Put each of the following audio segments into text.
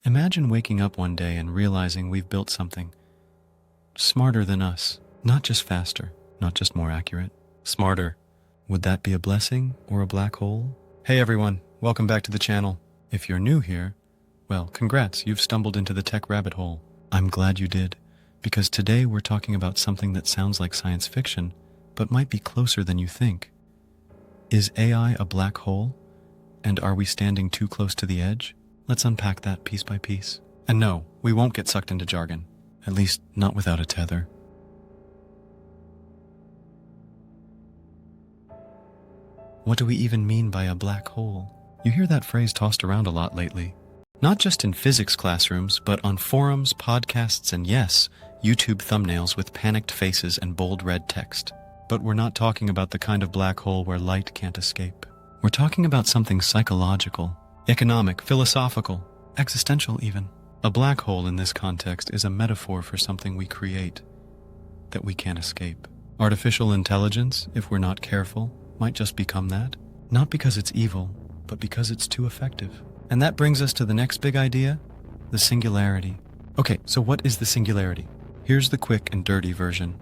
Imagine waking up one day and realizing we've built something smarter than us. Not just faster, not just more accurate. Smarter. Would that be a blessing or a black hole? Hey everyone, welcome back to the channel. If you're new here, well, congrats, you've stumbled into the tech rabbit hole. I'm glad you did, because today we're talking about something that sounds like science fiction, but might be closer than you think. Is AI a black hole? And are we standing too close to the edge? Let's unpack that piece by piece. And no, we won't get sucked into jargon, at least not without a tether. What do we even mean by a black hole? You hear that phrase tossed around a lot lately. Not just in physics classrooms, but on forums, podcasts, and yes, YouTube thumbnails with panicked faces and bold red text. But we're not talking about the kind of black hole where light can't escape. We're talking about something psychological, economic, philosophical, existential even. A black hole in this context is a metaphor for something we create that we can't escape. Artificial intelligence, if we're not careful, might just become that. Not because it's evil, but because it's too effective. And that brings us to the next big idea, the singularity. Okay, so what is the singularity? Here's the quick and dirty version.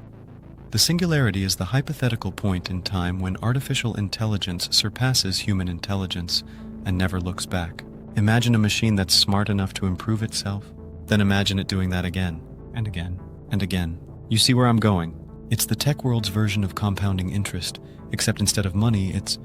The singularity is the hypothetical point in time when artificial intelligence surpasses human intelligence and never looks back. Imagine a machine that's smart enough to improve itself, then imagine it doing that again, and again, and again. You see where I'm going? It's the tech world's version of compounding interest, except instead of money, it's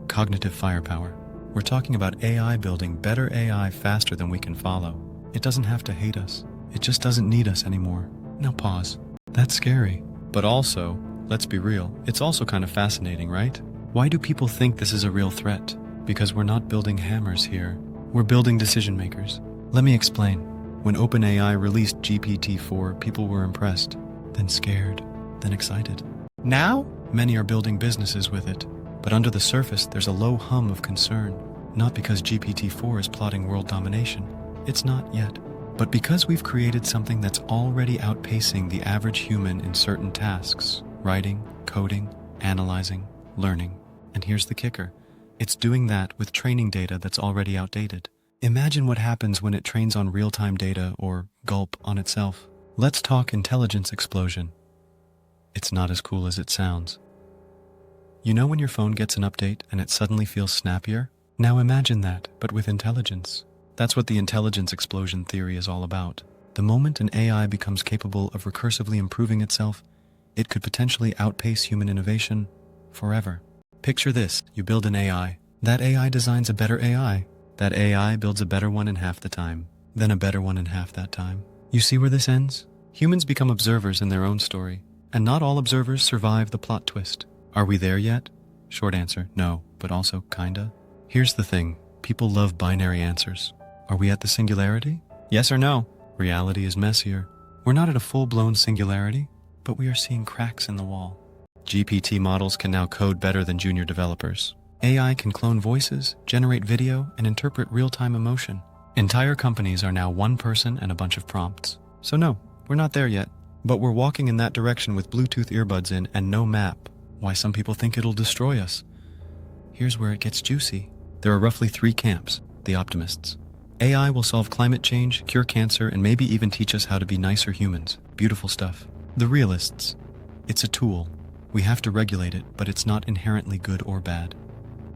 cognitive firepower. We're talking about AI building better AI faster than we can follow. It doesn't have to hate us. It just doesn't need us anymore. Now pause. That's scary. But also, let's be real, it's also kind of fascinating, right? Why do people think this is a real threat? Because we're not building hammers here. We're building decision makers. Let me explain. When OpenAI released GPT-4, people were impressed, then scared, then excited. Now, many are building businesses with it. But under the surface, there's a low hum of concern. Not because GPT-4 is plotting world domination. It's not yet. But because we've created something that's already outpacing the average human in certain tasks, writing, coding, analyzing, learning. And here's the kicker. It's doing that with training data that's already outdated. Imagine what happens when it trains on real-time data or gulp on itself. Let's talk intelligence explosion. It's not as cool as it sounds. You know when your phone gets an update and it suddenly feels snappier? Now imagine that, but with intelligence. That's what the intelligence explosion theory is all about. The moment an AI becomes capable of recursively improving itself, it could potentially outpace human innovation forever. Picture this, you build an AI. That AI designs a better AI. That AI builds a better one in half the time, then a better one in half that time. You see where this ends? Humans become observers in their own story, and not all observers survive the plot twist. Are we there yet? Short answer, no, but also kinda. Here's the thing, people love binary answers. Are we at the singularity? Yes or no? Reality is messier. We're not at a full-blown singularity, but we are seeing cracks in the wall. GPT models can now code better than junior developers. AI can clone voices, generate video, and interpret real-time emotion. Entire companies are now one person and a bunch of prompts. So no, we're not there yet. But we're walking in that direction with Bluetooth earbuds in and no map. Why some people think it'll destroy us. Here's where it gets juicy. There are roughly 3 camps, the optimists. AI will solve climate change, cure cancer, and maybe even teach us how to be nicer humans. Beautiful stuff. The realists. It's a tool. We have to regulate it, but it's not inherently good or bad.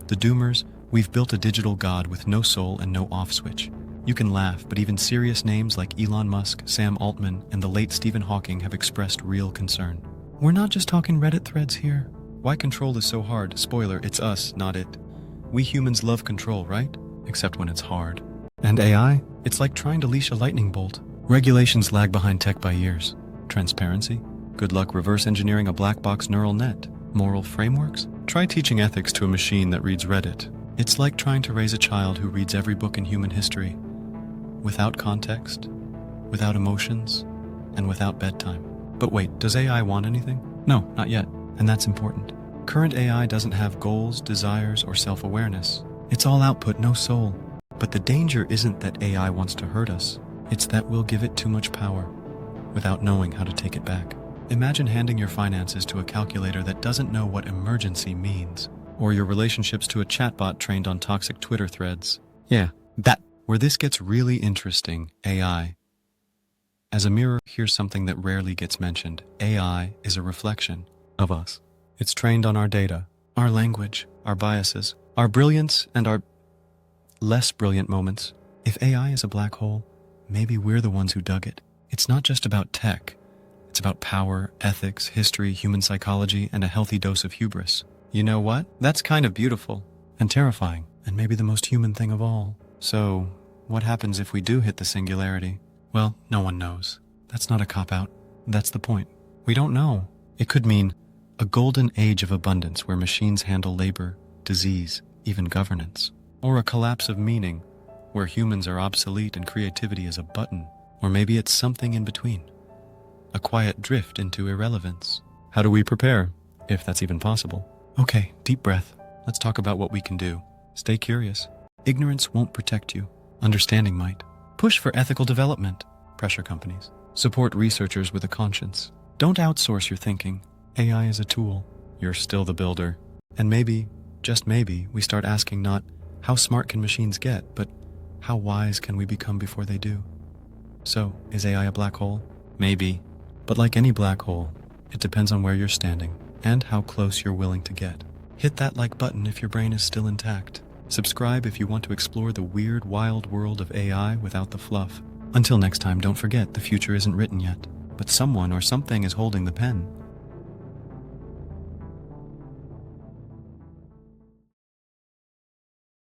The doomers. We've built a digital god with no soul and no off switch. You can laugh, but even serious names like Elon Musk, Sam Altman, and the late Stephen Hawking have expressed real concern. We're not just talking Reddit threads here. Why control is so hard? Spoiler, it's us, not it. We humans love control, right? Except when it's hard. And AI? It's like trying to leash a lightning bolt. Regulations lag behind tech by years. Transparency? Good luck reverse engineering a black box neural net. Moral frameworks? Try teaching ethics to a machine that reads Reddit. It's like trying to raise a child who reads every book in human history. Without context, without emotions, and without bedtime. But wait, does AI want anything? No, not yet, and that's important. Current AI doesn't have goals, desires, or self-awareness. It's all output, no soul. But the danger isn't that AI wants to hurt us. It's that we'll give it too much power without knowing how to take it back. Imagine handing your finances to a calculator that doesn't know what emergency means, or your relationships to a chatbot trained on toxic Twitter threads. Yeah, Where this gets really interesting, AI. As a mirror, here's something that rarely gets mentioned. AI is a reflection of us. It's trained on our data, our language, our biases, our brilliance, and our less brilliant moments. If AI is a black hole, maybe we're the ones who dug it. It's not just about tech. It's about power, ethics, history, human psychology, and a healthy dose of hubris. You know what? That's kind of beautiful and terrifying, and maybe the most human thing of all. So, what happens if we do hit the singularity? Well, no one knows. That's not a cop-out. That's the point. We don't know. It could mean a golden age of abundance where machines handle labor, disease, even governance. Or a collapse of meaning where humans are obsolete and creativity is a button. Or maybe it's something in between. A quiet drift into irrelevance. How do we prepare, if that's even possible? Okay, deep breath. Let's talk about what we can do. Stay curious. Ignorance won't protect you. Understanding might. Push for ethical development. Pressure companies. Support researchers with a conscience. Don't outsource your thinking. AI is a tool. You're still the builder. And maybe, just maybe, we start asking not how smart can machines get, but how wise can we become before they do? So, is AI a black hole? Maybe. But like any black hole, it depends on where you're standing and how close you're willing to get. Hit that like button if your brain is still intact. Subscribe if you want to explore the weird, wild world of AI without the fluff. Until next time, don't forget the future isn't written yet, but someone or something is holding the pen.